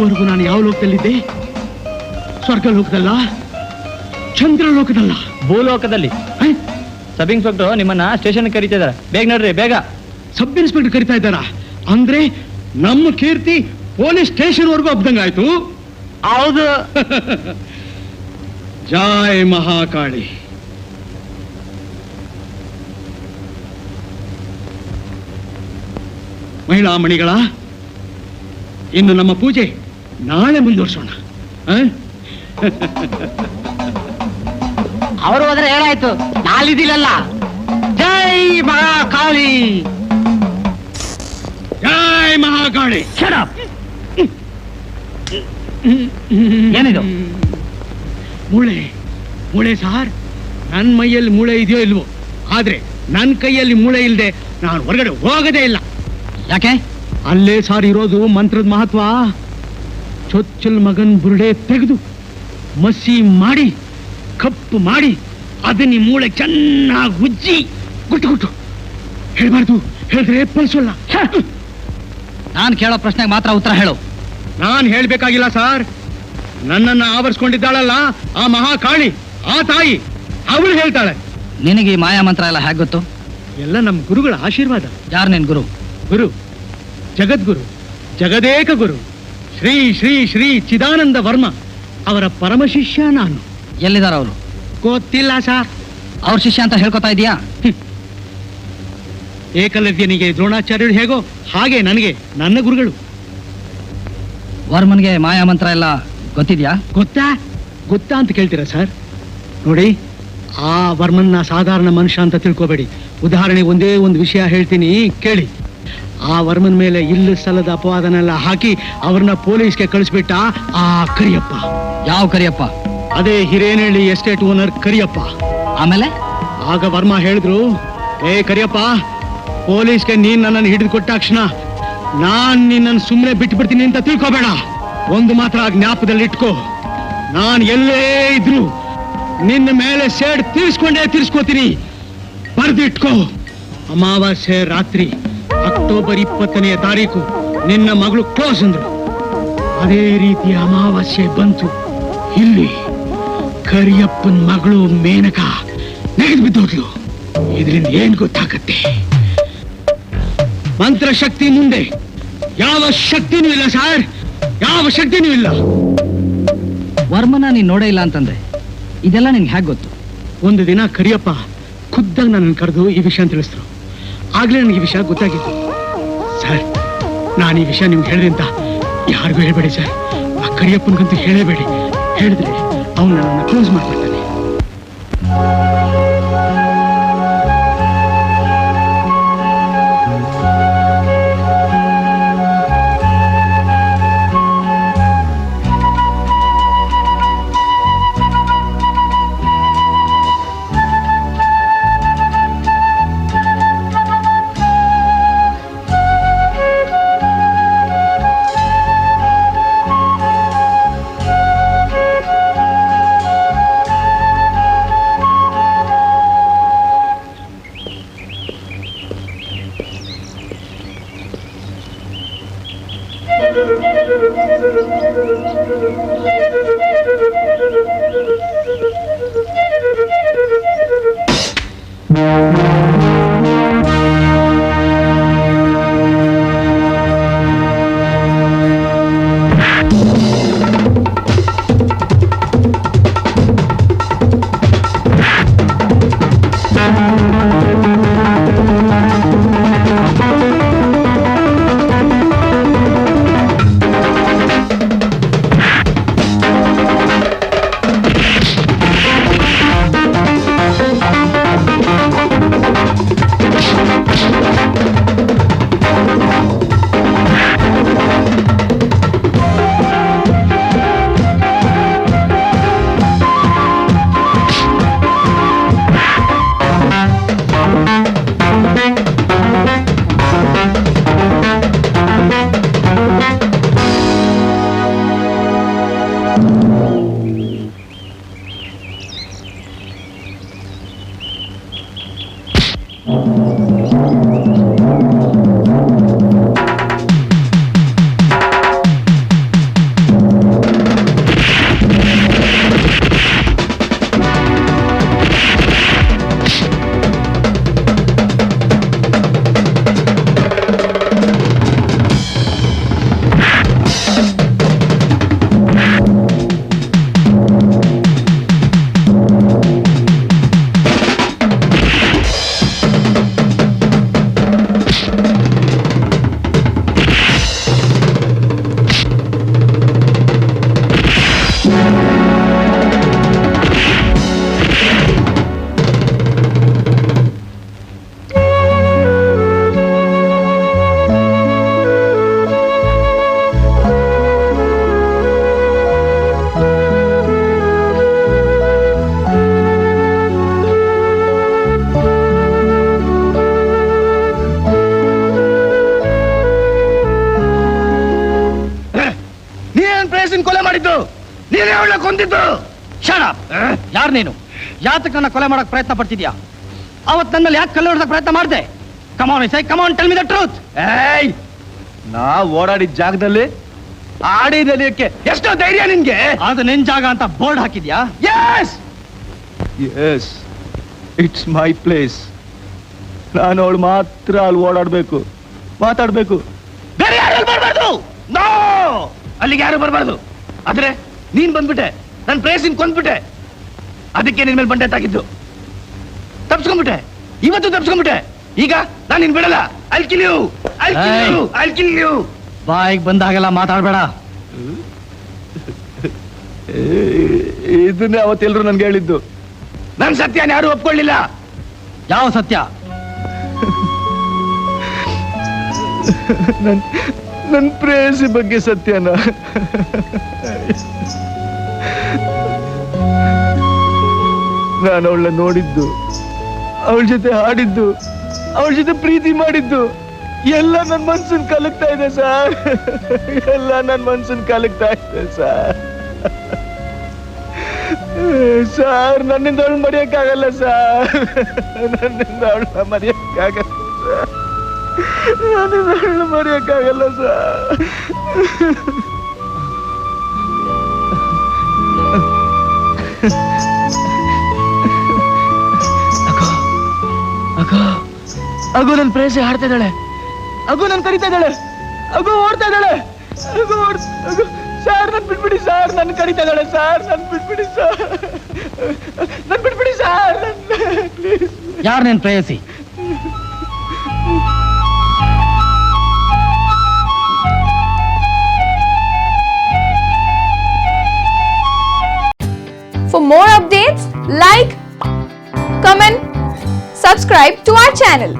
ಇದುವರೆಗೂ ನಾನು ಯಾವ ಲೋಕದಲ್ಲಿದ್ದೆ? ಸ್ವರ್ಗ ಲೋಕದಲ್ಲ, ಚಂದ್ರಲೋಕದಲ್ಲ, ಭೂಲೋಕದಲ್ಲಿ. ಸಬ್ ಇನ್ಸ್ಪೆಕ್ಟರ್ ನಿಮ್ಮನ್ನ ಸ್ಟೇಷನ್ ಕರೀತಿದ್ದಾರೆ, ಬೇಗ ನಡ್ರಿ ಬೇಗ. ಸಬ್ ಇನ್ಸ್ಪೆಕ್ಟರ್ ಕರಿತಾ ಇದ್ದಾರ ಅಂದ್ರೆ ನಮ್ಮ ಕೀರ್ತಿ ಪೊಲೀಸ್ ಸ್ಟೇಷನ್ ವರ್ಗೂ ಹಬ್ದಂಗಾಯ್ತು. ಹೌದು. ಜೈ ಮಹಾಕಾಳಿ. ಮಹಿಳಾ ಮಣಿಗಳ, ಇನ್ನು ನಮ್ಮ ಪೂಜೆ ನಾಳೆ ಮುಂದುವರ್ಸೋಣ. ಅವರು ಹೋದ್ರೆ ಏನಾಯ್ತು, ನಾಳಿದಿಲ್ಲಲ್ಲ. ಜೈ ಮಹಾಕಾಳಿ. ಜೈ ಮಹಾಕಾಳಿ. ಏನಿದು? ಮೂಳೆ. ಮೂಳೆ ಸಾರ್, ನನ್ನ ಮೈಯಲ್ಲಿ ಮೂಳೆ ಇದೆಯೋ ಇಲ್ವೋ, ಆದ್ರೆ ನನ್ನ ಕೈಯಲ್ಲಿ ಮೂಳೆ ಇಲ್ಲದೆ ನಾನು ಹೊರಗಡೆ ಹೋಗದೇ ಇಲ್ಲ. ಯಾಕೆ? ಅಲ್ಲೇ ಸಾರ್ ಇರೋದು ಮಂತ್ರದ ಮಹತ್ವ. ಚೊಚ್ಚಲ್ ಮಗನ್ ಬುರುಡೆ ತೆಗೆದು ಮಸಿ ಮಾಡಿ ಕಪ್ಪು ಮಾಡಿ ಅದನ್ನ ಮೂಳೆ ಚೆನ್ನಾಗಿ ಉಜ್ಜಿ ಗುಟ್ಟು ಗುಟ್ಟು ಹೇಳ್ಬಾರ್ದು, ಹೇಳಿದ್ರೆ ಪಲ್ಸೋಲ್ಲ. ನಾನು ಕೇಳೋ ಪ್ರಶ್ನೆಗೆ ಮಾತ್ರ ಉತ್ತರ ಹೇಳು. ನಾನು ಹೇಳ್ಬೇಕಾಗಿಲ್ಲ ಸಾರ್, ನನ್ನನ್ನು ಆವರಿಸ್ಕೊಂಡಿದ್ದಾಳಲ್ಲ ಆ ಮಹಾಕಾಳಿ, ಆ ತಾಯಿ, ಅವಳು ಹೇಳ್ತಾಳೆ. ನಿನಗೆ ಈ ಮಾಯಾ ಮಂತ್ರ ಎಲ್ಲ ಹೇಗೆ ಗೊತ್ತು? ಎಲ್ಲ ನಮ್ಮ ಗುರುಗಳ ಆಶೀರ್ವಾದ. ಯಾರು ನಿನ್ ಗುರು? ಗುರು ಜಗದ್ಗುರು, ಜಗದೇಕ ಗುರು ಶ್ರೀ ಶ್ರೀ ಶ್ರೀ ಚಿದಾನಂದ ವರ್ಮ ಅವರ ಪರಮ ಶಿಷ್ಯ ನಾನು. ಎಲ್ಲಿದಾರ ಅವರು? ಗೊತ್ತಿಲ್ಲ ಸಾರ್. ಅವ್ರ ಶಿಷ್ಯ ಅಂತ ಹೇಳ್ಕೊತಾ ಇದೀಯಾ? ಏಕಲವ್ಯನಿಗೆ ದ್ರೋಣಾಚಾರ್ಯರು ಹೇಗೋ ಹಾಗೆ ನನಗೆ ನನ್ನ ಗುರುಗಳು. ವರ್ಮನ್ಗೆ ಮಾಯಾ ಮಂತ್ರ ಎಲ್ಲ ಗೊತ್ತಿದ್ಯಾ? ಗೊತ್ತಾ ಗೊತ್ತಾ ಅಂತ ಕೇಳ್ತೀರಾ ಸರ್? ನೋಡಿ, ಆ ವರ್ಮನ್ನ ಸಾಧಾರಣ ಮನುಷ್ಯ ಅಂತ ತಿಳ್ಕೋಬೇಡಿ. ಉದಾಹರಣೆಗೆ ಒಂದೇ ಒಂದು ವಿಷಯ ಹೇಳ್ತೀನಿ ಕೇಳಿ. ಆ ವರ್ಮನ್ ಮೇಲೆ ಇಲ್ಲ ಸಲ್ಲದ ಅಪವಾದನೆಲ್ಲ ಹಾಕಿ ಅವ್ರನ್ನ ಪೊಲೀಸ್ಗೆ ಕಳಿಸ್ಬಿಟ್ಟ ಆ ಕರಿಯಪ್ಪ. ಯಾವ ಕರಿಯಪ್ಪ? ಅದೇ ಹಿರೇನಹಳ್ಳಿ ಎಸ್ಟೇಟ್ ಓನರ್ ಕರಿಯಪ್ಪ. ಆಮೇಲೆ ಆಗ ವರ್ಮ ಹೇಳಿದ್ರು, ಏ ಕರಿಯಪ್ಪ, ಪೊಲೀಸ್ಗೆ ನೀನ್ ನನ್ನನ್ನು ಹಿಡಿದು ಕೊಟ್ಟಾಕ್ಷಣ ನಾನ್ ನಿನ್ನನ್ನು ಸುಮ್ಮನೆ ಬಿಟ್ಬಿಡ್ತೀನಿ ಅಂತ ತಿಳ್ಕೋಬೇಡ. ಒಂದು ಮಾತ್ರ ಜ್ಞಾಪದಲ್ಲಿ ಇಟ್ಕೋ, ನಾನ್ ಎಲ್ಲೇ ಇದ್ರು ನಿನ್ನ ಮೇಲೆ ಸೇಡ್ ತೀರ್ಸ್ಕೋತೀನಿ. ಬರ್ದಿಟ್ಕೋ. ಅಮಾವಾಸ್ಯೆ ರಾತ್ರಿ ಅಕ್ಟೋಬರ್ 20ನೇ ತಾರೀಕು ನಿನ್ನ ಮಗಳು ಕ್ಲೋಸ್ ಅಂದ್ರು. ಅದೇ ರೀತಿ ಅಮಾವಾಸ್ಯೆ ಬಂತು. ಇಲ್ಲಿ ಕರಿಯಪ್ಪನ ಮಗಳು ಮೇನಕ ನೆಗೆದು ಬಿದ್ದೋದ್ಲು. ಇದರಿಂದ ಏನ್ ಗೊತ್ತಾಗತ್ತೆ? ಮಂತ್ರ ಶಕ್ತಿ ಮುಂದೆ ಯಾವ ಶಕ್ತಿನೂ ಇಲ್ಲ ಸರ್, ಯಾವ ಶಕ್ತಿನೂ ಇಲ್ಲ. ವರ್ಮನ ನೀನ್ ನೋಡೇ ಇಲ್ಲ ಅಂತಂದ್ರೆ ಇದೆಲ್ಲ ನಿನ್ಗೆ ಹೇಗೆ ಗೊತ್ತು? ಒಂದು ದಿನ ಕರಿಯಪ್ಪ ಖುದ್ದಾಗ ನನ್ನ ಕರೆದು ಈ ವಿಷಯ ತಿಳಿಸಿದ್ರು. ಆಗ್ಲೇ ನನಗೆ ಈ ವಿಷಯ ಗೊತ್ತಾಗಿತ್ತು. ಸರ್, ನಾನು ಈ ವಿಷಯ ನಿಮ್ಗೆ ಹೇಳಿದೆ ಅಂತ ಯಾರಿಗೂ ಹೇಳ್ಬೇಡಿ ಸರ್. ಆ ಕರಿಯಪ್ಪನಿಗಂತೂ ಹೇಳಬೇಡಿ. ಹೇಳಿದ್ರೆ ಅವನು ನನ್ನನ್ನು ಕ್ಲೋಸ್ ಮಾಡ್ಬಿಡ್ತಾನೆ. ನೀನೇ ಅವಳ ಕೊಂದಿದ್ದು. ಶಟ್ ಯಾರು ನೀನು? ಯಾತಕ್ಕೆ ನನ್ನ ಕೊಲೆ ಮಾಡಕ್ ಪ್ರಯತ್ನ ಪಡ್ತಿದ್ಯಾ? ಅವತ್ ನನ್ನ ಯಾಕೆ ಕಲ್ಲು ಹೊಡೆದಕ್ಕೆ ಪ್ರಯತ್ನ ಮಾಡಿದೆ? ಕಮಾನ್ ಸೈ come on tell me the truth. ಏಯ್, ನಾ ಓಡಾಡಿದ ಜಾಗದಲ್ಲಿ ಆಡಿದಲಿಯಕ್ಕೆ ಎಷ್ಟೋ ಧೈರ್ಯ ನಿನ್ಗೆ? ಅದು ನಿನ್ ಜಾಗ ಅಂತ ಬೋರ್ಡ್ ಹಾಕಿದ್ಯಾ? Yes yes, it's my place. ನಾನು ಅವಳು ಮಾತ್ರ ಅಲ್ಲಿ ಓಡಾಡ್ಬೇಕು, ಮಾತಾಡ್ಬೇಕು, ಬೇರೆ ಯಾರು ಬರಬಾರ್ದು. ನೋ, ಅಲ್ಲಿಗೆ ಯಾರು ಬರಬಾರ್ದು. ಆದ್ರೆ ನೀನ್ ಬಂದ್ಬಿಟ್ಟೆ, ನನ್ನ ಪ್ಲೇಸಿನ ಕೊಂದ್ಬಿಟ್ಟೆ. ಅದಕ್ಕೆ ನಿನ್ ಮೇಲೆ ಬಂಡೆ ತಾಕಿದ್ದು. ತಪ್ಸ್ಕೊಂಡ್ಬಿಟ್ಟೆ, ಇವತ್ತು ತಪ್ಸ್ಕೊಂಡ್ಬಿಟ್ಟೆ. ಈಗ ನಾನು ನಿನ್ ಬಿಡಲ್ಲ. I'll kill you. I'll kill you. I'll kill you. ಬಾಯಿಗೆ ಬಂದಾಗೆಲ್ಲ ಮಾತಾಡ್ಬೇಡ. ಇದನ್ನೇ ಅವತ್ತೆಲ್ಲರೂ ನನ್ಗೆ ಹೇಳಿದ್ದು. ನನ್ ಸತ್ಯನ ಯಾರು ಒಪ್ಕೊಳ್ಳಿಲ್ಲ. ಯಾವ ಸತ್ಯ? ನನ್ ಪ್ರೇಯಸಿ ಬಗ್ಗೆ ಸತ್ಯನ. ನಾನು ಅವಳನ್ನ ನೋಡಿದ್ದು, ಅವಳ ಜೊತೆ ಹಾಡಿದ್ದು, ಅವಳ ಜೊತೆ ಪ್ರೀತಿ ಮಾಡಿದ್ದು ಎಲ್ಲ ನನ್ ಮನ್ಸನ್ ಕಲಕ್ತಾ ಇದೆ ಸರ್. ಎಲ್ಲ ನನ್ ಮನ್ಸನ್ ಕಲಕ್ತಾ ಇದೆ ಸರ್. ಸರ್, ನನ್ನಿಂದ ಅವಳು ಮರೆಯಕ್ಕಾಗಲ್ಲ ಸರ್. ನನ್ನಿಂದ ಅವಳನ್ನ ಮರೆಯಕ್ಕಾಗಲ್ಲ ಸರ್. ನನ್ನಿಂದ ಅವಳನ್ನ ಮರೆಯಕ್ಕಾಗಲ್ಲ ಸರ್. ಅಗು ನನ್ ಪ್ರೇಯಸಿ ಹಾಡ್ತಾ ಇದ್ದಾಳೆ. ಅಗು ನನ್ ಕರಿತಾ ಇದ್ದಾಳೆ. ಅಗು ಓಡ್ತಾ ಇದ್ದಾಳೆ. ಅಗು ಸರ್, ನನ್ ಬಿಟ್ಬಿಡಿ ಸರ್. ನನ್ ಕರಿತಾ ಇದ್ದಾಳೆ ಸರ್. ನನ್ ಬಿಟ್ಬಿಡಿ ಸರ್. ನನ್ ಬಿಟ್ಬಿಡಿ ಸರ್. ಪ್ಲೀಸ್. ಯಾರು ನಿನ್ ಪ್ರೇಯಸಿ? For more updates, like, comment, subscribe to our channel.